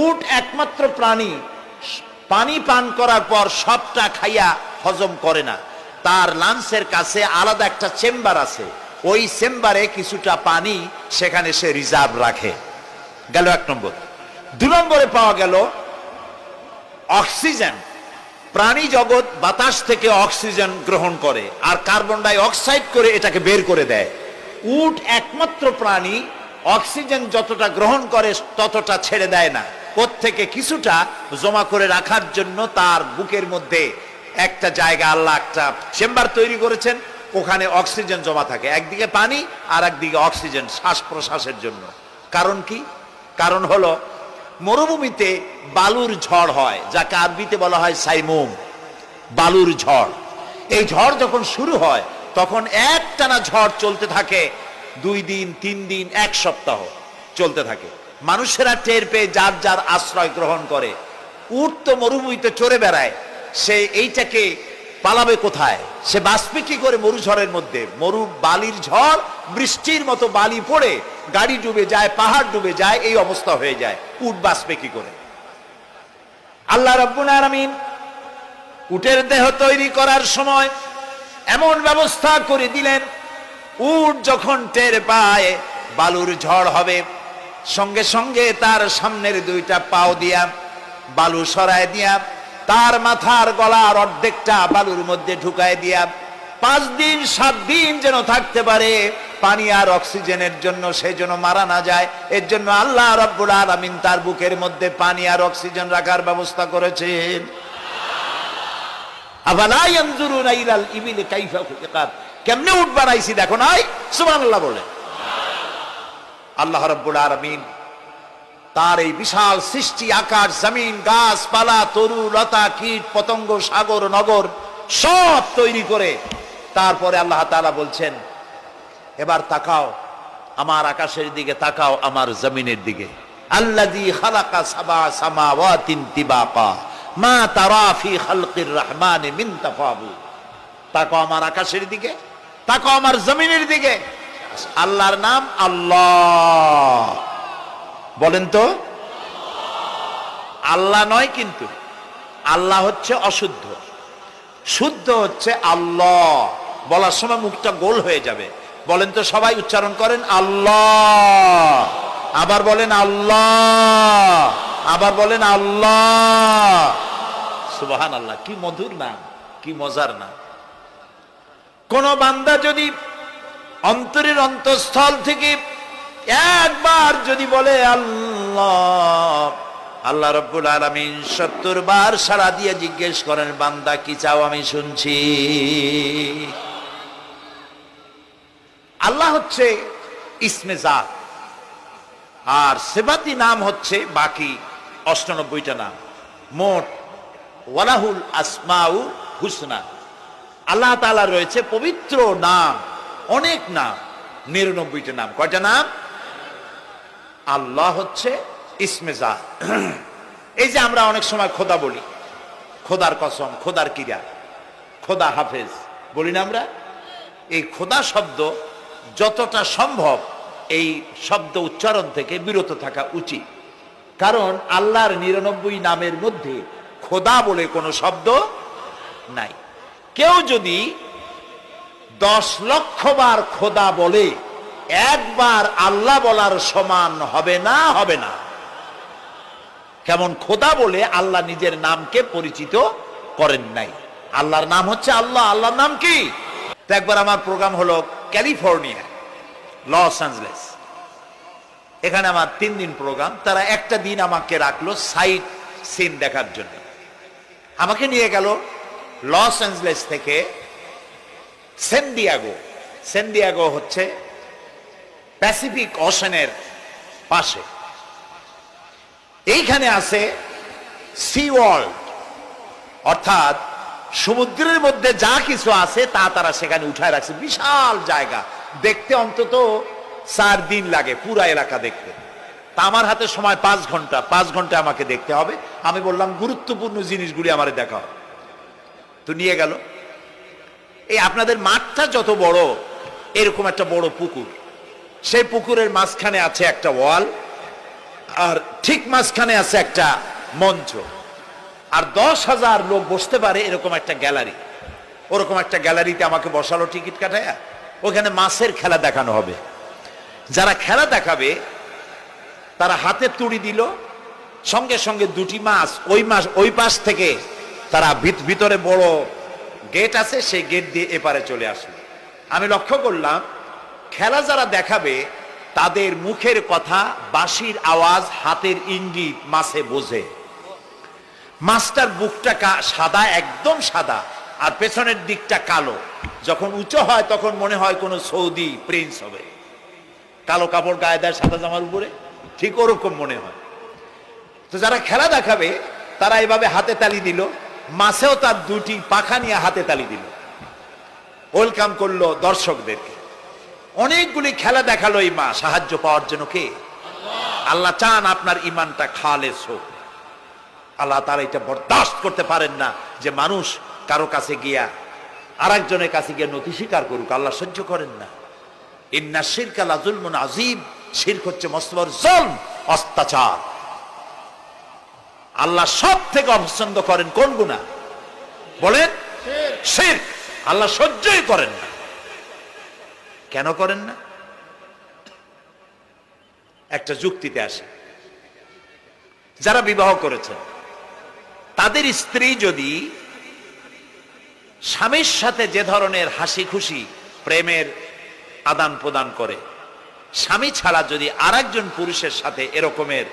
উট একমাত্র প্রাণী পানি পান করার পর সবটা খাইয়া হজম করে না, তার লাঞ্চের কাছে আলাদা একটা চেম্বার আছে, ওই চেম্বারে কিছুটা পানি সেখানে সে রিজার্ভ রাখে। গেল 1 নম্বর। 2 নম্বরে পাওয়া গেল অক্সিজেন। প্রাণী জগৎ বাতাস থেকে অক্সিজেন গ্রহণ করে আর কার্বন ডাই অক্সাইড করে এটাকে বের করে দেয়। উট একমাত্র প্রাণী অক্সিজেন যতটা গ্রহণ করে ততটা ছেড়ে দেয় না, প্রত্যেকে কিছুটা জমা করে রাখার জন্য তার বুকের মধ্যে একটা জায়গা আল্লাহ একটা চেম্বার তৈরি করেছেন, ওখানে অক্সিজেন জমা থাকে, একদিকে পানি আর একদিকে অক্সিজেন শ্বাস প্রশ্বাসের জন্য। কারণ কি? কারণ হলো মরুভূমিতে বালুর ঝড় হয়, যাকে আরবিতে বলা হয় সাইমুম, বালুর ঝড়। এই ঝড় যখন শুরু হয় তখন একটানা ঝড় চলতে থাকে 2 দিন 3 দিন 1 সপ্তাহ চলতে থাকে। মানুষেরা টের পেয়ে যার যার আশ্রয় গ্রহণ করে। উট তো মরুভূমিতে চড়ে বেড়ায়, সে এইটাকে পালাবে কোথায়? সে বাঁচবে কি করে মরুঝড়ের মধ্যে? বালির ঝড়, বৃষ্টির মতো বালি পড়ে গাড়ি ডুবে যায়, পাহাড় ডুবে যায়, এই অবস্থা হয়ে যায়। উট বাঁচবে কি করে? আল্লাহ রাব্বুল আলামিন উটের দেহ তৈরি করার সময় এমন ব্যবস্থা করে দিলেন, উট যখন টের পায় বালুর ঝড় হবে, সঙ্গে সঙ্গে তার সামনের 2টা পাও দিয়া বালু সরায় দিয়া তার মাথার গলার অর্ধেকটা বালুর মধ্যে ঢুকায় দিয়া 5 দিন 7 দিন যেন থাকতে পারে, পানি আর অক্সিজেনের জন্য, সে যেন মারা না যায়। এর জন্য আল্লাহ রাব্বুল আলামিন তার বুকের মধ্যে পানি আর অক্সিজেন রাখার ব্যবস্থা করেছেন। আফালা ইয়ানজুরুনা ইলাল ইবিলি কাইফা খুলিকাত, কেমনে উট বানাইছি দেখো নাই? সুবহানাল্লাহ বলে। আল্লাহ রাব্বুল আলামিন তার এই বিশাল সৃষ্টি, আকাশ জমিন, গাছপালা, তরু লতা, কীট পতঙ্গ, সাগর নগর সব তৈরি করে তারপরে আল্লাহ তাআলা বলছেন, এবার তাকাও আমার আকাশের দিকে, তাকাও আমার জমিনের দিকে। আল্লাযী খালাকা সাবা সামাওয়াতিন তিবাকা মা তারা ফি খালকির রহমানি মিন তাফাউত। তাকাও আমার আকাশের দিকে, তাকাও আমার জমিনের দিকে। আল্লাহর নাম আল্লাহ, বলেন তো। আল্লাহ নয় কিন্তু, আল্লাহ হচ্ছে অশুদ্ধ, শুদ্ধ হচ্ছে আল্লাহ। বলার সময় মুখটা গোল হয়ে যাবে। বলেন তো, সবাই উচ্চারণ করেন আল্লাহ, আবার বলেন আল্লাহ, আবার বলেন আল্লাহ। সুবহানাল্লাহ, কি মধুর নাম, কি মজার নাম। কোন বান্দা যদি অন্তরের অন্তঃস্থল থেকে একবার যদি বলে আল্লাহ, আল্লাহ রাব্বুল আলামিন 70 বার সাড়া দিয়ে জিজ্ঞেস করেন, বান্দা কি চাও আমি শুনছি। আল্লাহ হচ্ছে ইসমে জাত, আর সিফাতি নাম হচ্ছে বাকি 98টা নাম। মোট ওয়ালাহুল আসমাউ হুসনা, আল্লাহ তাআলা রয়েছে পবিত্র নাম, অনেক নাম, 99টা নাম। কয়টা নাম? আল্লাহ হচ্ছে ইসমে জাত। এই যে আমরা অনেক সময় খোদা বলি, খোদার কসম, খোদার কিরা, খোদা হাফেজ বলি না আমরা? এই খোদা শব্দ যতটা সম্ভব এই শব্দ উচ্চারণ থেকে বিরত থাকা উচিত, কারণ আল্লাহর 99 নামের মধ্যে খোদা বলে কোনো শব্দ নাই। কেউ যদি 10 লক্ষ বার খোদা বলে, একবার আল্লাহ বলার সমান হবে না, হবে না। কেমন খোদা বলে আল্লাহ নিজের নামকে পরিচিত করেন নাই। আল্লাহর নাম হচ্ছে আল্লাহ। আল্লাহর নাম কি? তো একবার আমার প্রোগ্রাম হলো ক্যালিফোর্নিয়া, লস অ্যাঞ্জেলেস। এখানে আমার 3 দিন প্রোগ্রাম। তারা একটা দিন আমাকে রাখলো সাইট সিন দেখার জন্য। আমাকে নিয়ে গেল লস অ্যাঞ্জেলেস থেকে সান দিয়েগো। সান দিয়েগো হচ্ছে প্যাসিফিক ওশানের পাশে। এইখানে আছে সি ওয়ার্ল্ড, অর্থাৎ সমুদ্রের মধ্যে যা কিছু আছে তা তারা সেখানে উঠায় রাখছে। বিশাল জায়গা, দেখতে অন্তত 4 দিন লাগে পুরা এলাকা দেখতে। তা আমার হাতে সময় 5 ঘন্টা, 5 ঘন্টা আমাকে দেখতে হবে। আমি বললাম গুরুত্বপূর্ণ জিনিসগুলি আমার দেখা হবে। তো নিয়ে গেল। এই আপনাদের মাঠটা যত বড়, এরকম একটা বড় পুকুর, সেই পুকুরের মাঝখানে আছে একটা ওয়াল, আর ঠিক মাঝখানে আছে একটা মঞ্চ, আর 10,000 লোক বসতে পারে এরকম একটা গ্যালারি। ওরকম একটা গ্যালারিতে আমাকে বসালো টিকিট কাটায়া, ওখানে মাছের খেলা দেখানো হবে। যারা খেলা দেখাবে তারা হাতে তুড়ি দিল, সঙ্গে সঙ্গে দুটি মাছ ওই পাশ থেকে তারা ভিতরে বড় গেট আছে, সেই গেট দিয়ে এপারে চলে আসলো। আমি লক্ষ্য করলাম খেলা যারা দেখাবে তাদের মুখের কথা, বাঁশির আওয়াজ, হাতের ইঙ্গিত মাছে বোঝে। মাছটার বুকটা সাদা, একদম সাদা, আর পেছনের দিকটা কালো। যখন উঁচু হয় তখন মনে হয় কোনো সৌদি প্রিন্স হবে, কালো কাপড় গায়ে দেয় সাদা জামার উপরে, ঠিক ওরকম মনে হয়। তো যারা খেলা দেখাবে তারা এভাবে হাতে তালি দিল, মাছেও তার দুটি পাখা নিয়ে হাতে তালি দিল, ওয়েলকাম করলো দর্শকদেরকে। অনেকগুলি খেলা দেখালো এই মা, সাহায্য পাওয়ার জন্য কে? আল্লাহ চান আপনার ইমানটা খালেস হোক। আল্লাহ তাআলা এটা বরদাস্ত করতে পারেন না যে মানুষ কারো কাছে গিয়া আরেকজনের কাছে গিয়ে নথি স্বীকার করুক, আল্লাহ সহ্য করেন না। ইন্না শিরকা লাযুলমুন আযীম, শিরক হচ্ছে মস্ত বড় জুলম, অত্যাচার। আল্লাহ সব থেকে অপছন্দ করেন কোন গুনাহ বলেন? শিরক। আল্লাহ সহ্যই করেন না। কেন করেন না? একটা যুক্তিতে আসে। যারা বিবাহ করেছেন তাদের স্ত্রী যদি স্বামীর সাথে যে ধরনের হাসি খুশি প্রেমের আদান প্রদান করে, স্বামী ছাড়া যদি আরেকজন পুরুষের সাথে এরকমের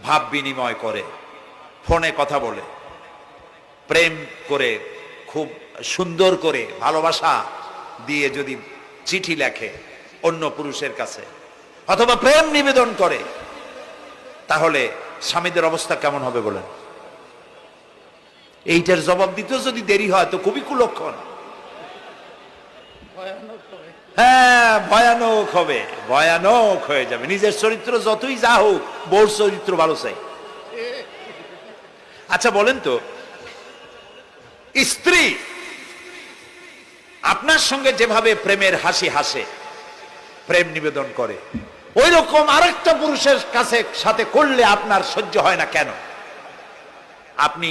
ভাব বিনিময় করে, ফোনে কথা বলে, প্রেম করে, খুব সুন্দর করে ভালোবাসা দিয়ে যদি চিঠি লেখে অন্য পুরুষের কাছে, অথবা প্রেম নিবেদন করে, তাহলে স্বামীদের অবস্থা কেমন হবে বলেন? এইটার জবাব দিতেও যদি দেরি হয় তো খুবই কুলক্ষণ। হ্যাঁ, ভয়ানক হবে, ভয়ানক হয়ে যাবে। নিজের চরিত্র যতই যা হোক, বউর চরিত্র ভালো চাই। আচ্ছা বলেন তো, স্ত্রী আপনার সঙ্গে যেভাবে প্রেমের হাসি হাসে, প্রেম নিবেদন করে, ওই রকম আরেকটা পুরুষের কাছে সাথে করলে আপনার সহ্য হয় না কেন? আপনি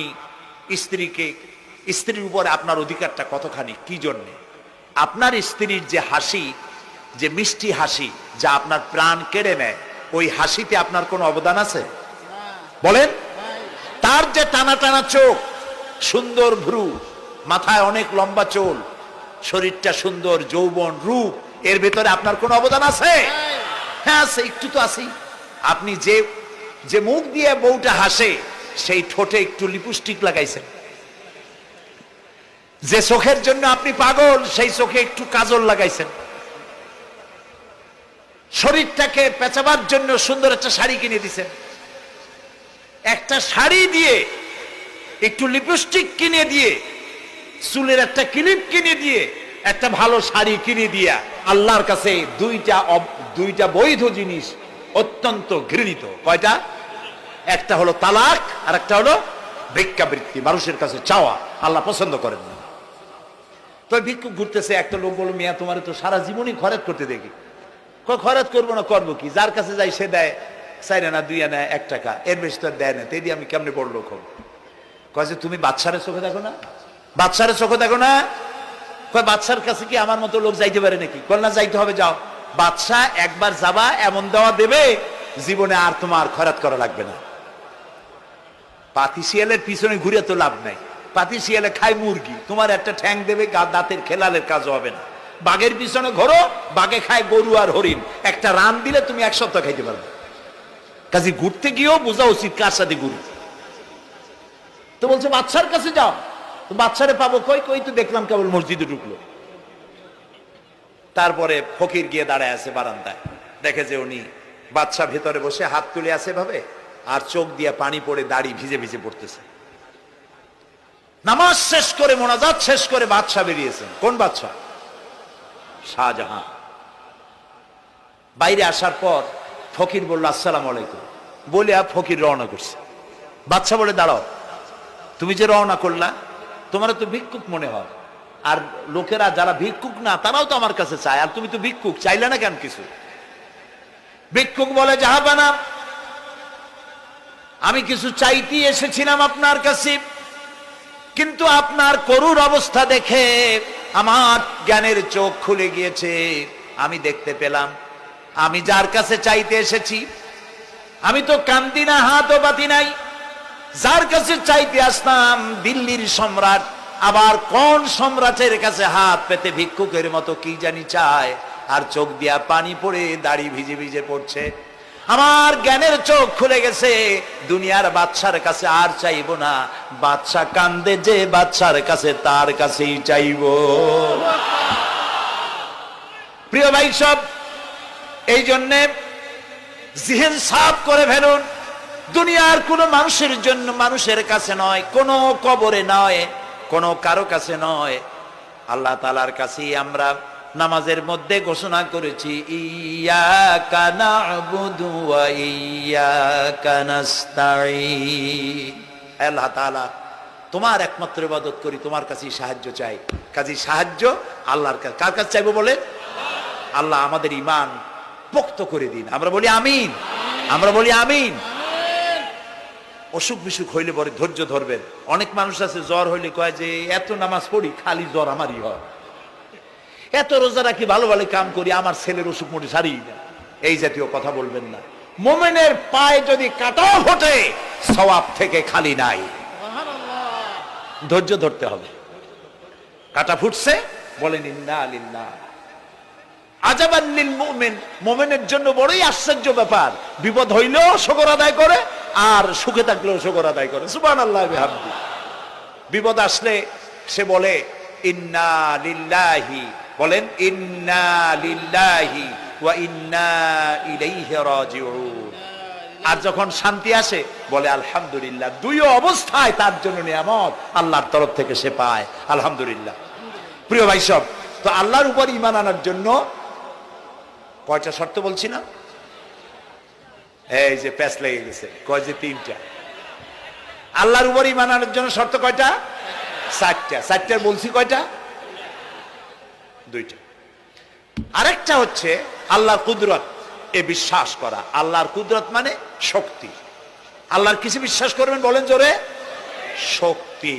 স্ত্রীর উপর আপনার অধিকারটা কতখানি, কি জন্যে? আপনার স্ত্রীর যে হাসি, যে মিষ্টি হাসি, যা আপনার প্রাণ কেড়ে নেয়, ওই হাসিতে আপনার কোনো অবদান আছে বলেন? তার যে টানা টানা চোখ, সুন্দর ভ্রু, মাথায় অনেক লম্বা চুল, শরীরটা সুন্দর, যৌবন, রূপ, এর ভেতরে আপনার কোনো অবদান আছে? হ্যাঁ আছে, একটু তো আছেই। আপনি যে মুখ দিয়ে বউটা হাসে, সেই ঠোঁটে একটু লিপস্টিক লাগাইছেন। যে চোখের জন্য আপনি পাগল, সেই চোখে একটু কাজল লাগাইছেন। শরীরটাকে পেঁচাবার জন্য সুন্দর একটা শাড়ি কিনে দিছেন। একটা শাড়ি দিয়ে, একটু লিপস্টিক কিনে দিয়ে, চুলের একটা ক্লিপ কিনে দিয়ে, একটা ভালো শাড়ি কিনে দিয়া আল্লাহর কাছে দুইটা বৈধ জিনিস অত্যন্ত ঘৃণিত। কয়টা? একটা হলো তালাক, আর একটা হলো ভিক্ষাবৃত্তি, মানুষের কাছে চাওয়া। আল্লাহ পছন্দ করেন না। তো ভিক্ষুক ঘুরতেছে, একটা লোক বলল, মিয়া তোমার তো সারা জীবনই খরচ করতে দেখি। খরচ করবো না, করবো কি? যার কাছে যাই সে দেয় 4 আনা 2 আনা 1 টাকা, এর বেশি তো দেয় না। তেই দিয়ে আমি কেমনে বড় লোক হবো? কয় যে তুমি বাদশারে চোখে দেখো না, বাদশারে চোখে দেখো না। কয় বাদশার কাছে কি আমার মতো লোক যাইতে পারে নাকি? কল না, যাইতে হবে, যাও। বাদশা একবার যাবা, এমন দেওয়া দেবে জীবনে আর তোমার খরচ করা লাগবে না। পাতি শিয়ালের পিছনে ঘুরে তো লাভ নাই। পাতি শিয়ালে খায় মুরগি, তোমার একটা ঠ্যাং দেবে, দাঁতের খেলালের কাজ হবে না। বাঘের পিছনে ঘোরো, বাঘে খায় গরু আর হরিণ, একটা রান দিলে তুমি 1 সপ্তাহ খাইতে পারবে। কাজে ঘুরতে গিয়েও বোঝা উচিত কার সাথে ঘুরি। তো বলছে বাদশার কাছে যাও। তো বাদশারে পাবো কই? কই তো দেখলাম কেবল মসজিদে ঢুকলো। তারপরে ফকির গিয়ে দাঁড়ায় আছে বারান্দায়, দেখে যে উনি বাদশা ভেতরে বসে হাত তুলে আছে ভাবে, আর চোখ দিয়ে পানি পড়ে দাড়ি ভিজে ভিজে পড়তেছে। নামাজ শেষ করে, মোনাজাত শেষ করে বাদশা বেরিয়েছেন। কোন বাদশা? শাহজাহান। বাইরে আসার পর ফকির বলল, আসসালামু আলাইকুম বলে ফকির রওনা করছে। বাদশা বলে, দাঁড়াও, তুমি যে রওনা করলা, তোমার তো ভিক্ষুক মনে হয়, আর লোকেরা যারা ভিক্ষুক না তারাও তো আমার কাছে চায়, আর তুমি তো ভিক্ষুক, চাইলে না কেন কিছু? ভিক্ষুক বলে, জাহাপানা আমি কিছু চাইতে এসেছিলাম আপনার কাছে, কিন্তু আপনার করুণ অবস্থা দেখে আমার জ্ঞানের চোখ খুলে গিয়েছে। আমি দেখতে পেলাম আমি যার কাছে চাইতে এসেছি, আমি তো কান্দি না, হাতও পাতি নাই। যার কাছে চাইতে আসলাম দিল্লির সম্রাট, আবার কোন সম্রাটের কাছে হাত পেতে ভিক্ষুকের মতো কি জানি চায়, আর চোখ দিয়া পানি পড়ে দাড়ি ভিজে ভিজে পড়ছে। আমার জ্ঞানের চোখ খুলে গেছে, দুনিয়ার বাদশার কাছে আর চাইবো না। বাদশা কান্দে যে বাদশার কাছে, তার কাছেই চাইবো। প্রিয় ভাই সব, এই জন্যে জিহেন সাফ করে ফেলুন। দুনিয়ার কোন মানুষের জন্য, মানুষের কাছে নয়, কোন কবরে নয়, কোন কারো কাছে নয়, আল্লাহ তাআলার কাছেই আমরা নামাজের মধ্যে ঘোষণা করেছি, ইয়াকা না'বুদু ওয়া ইয়াকা নাস্তাঈন। আল্লাহ তাআলা, তোমার একমাত্র ইবাদত করি, তোমার কাছেই সাহায্য চাই। কাজেই সাহায্য আল্লাহর কাছে। কার কাছে চাইবো বলে? আল্লাহ আমাদের ঈমান পোক্ত করে দিন। আমরা বলি আমিন, আমরা বলি আমিন। অসুখ বিসুখ হইলে পরে ধৈর্য ধরবেন। অনেক মানুষ আছে জ্বর হইলে কয় যে এত নামাজ পড়ি খালি জ্বর আমারই হয়, এত রোজা রাখি, ভালো ভালো কাম করি, আমার ছেলের অসুখ মোটে সারি না। এই জাতীয় কথা বলবেন না। মুমিনের পায়ে যদি কাঁটাও ফোটে, সওয়াব থেকে খালি নাই। ধৈর্য ধরতে হবে। কাঁটা ফুটছে, বলেন ইন্না লিল্লাহ। আজাবান লিল মুমিন, মুমিনের জন্য বড়ই আশ্চর্য ব্যাপার, বিপদ হইলেও শুকর আদায় করে, আর সুখে থাকলেও শুকর আদায় করে। সুবহানাল্লাহ বিহামদি। বিপদ আসলে সে বলে ইন্না লিল্লাহি, বলেন ইন্না লিল্লাহি ওয়া ইন্না ইলাইহি রাজিউন। আর যখন শান্তি আসে বলে আলহামদুলিল্লাহ। দুই অবস্থায় তার জন্য নিয়ামত আল্লাহর তরফ থেকে সে পায়, আলহামদুলিল্লাহ। প্রিয় ভাই সব, তো আল্লাহর উপর ঈমান আনার জন্য কয়টা শর্ত বলছি না? এই যে প্যাচ লেগে গেছে, কয় যে তিনটা। আল্লাহর উপর ঈমান আনার জন্য শর্ত কয়টা? চারটা। চারটার বলছি কয়টা? দুইটা। আরেকটা হচ্ছে আল্লাহর কুদরত, এ বিশ্বাস করা। আল্লাহর কুদরত মানে শক্তি। আল্লাহর কিছু বিশ্বাস করবেন, বলেন জোরে? শক্তি।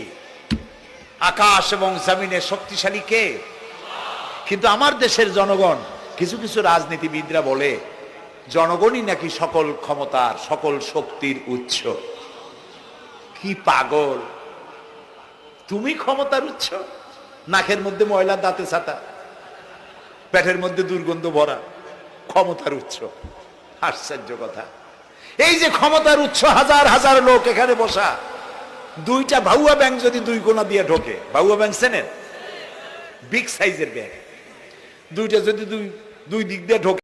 আকাশ এবং জমিনে শক্তিশালী কে? কিন্তু আমার দেশের জনগণ, কিছু কিছু রাজনীতিবিদরা বলে জনগণই নাকি সকল ক্ষমতার, সকল শক্তির উৎস। কি পাগল! তুমি ক্ষমতার উৎস? নাকের মধ্যে ময়লা, দাঁতে ছাতা, পেটের মধ্যে দুর্গন্ধ ভরা, ক্ষমতার উৎস? আশ্চর্য কথা। এই যে ক্ষমতার উৎস, হাজার হাজার লোক এখানে বসা, দুইটা ভাউয়া ব্যাংক যদি দুই কোণা দিয়ে ঢোকে, ভাউয়া ব্যাংক চেনেন? বিগ সাইজের ব্যাংক, দুইটা যদি দুই দিক দিয়ে ঢোকে,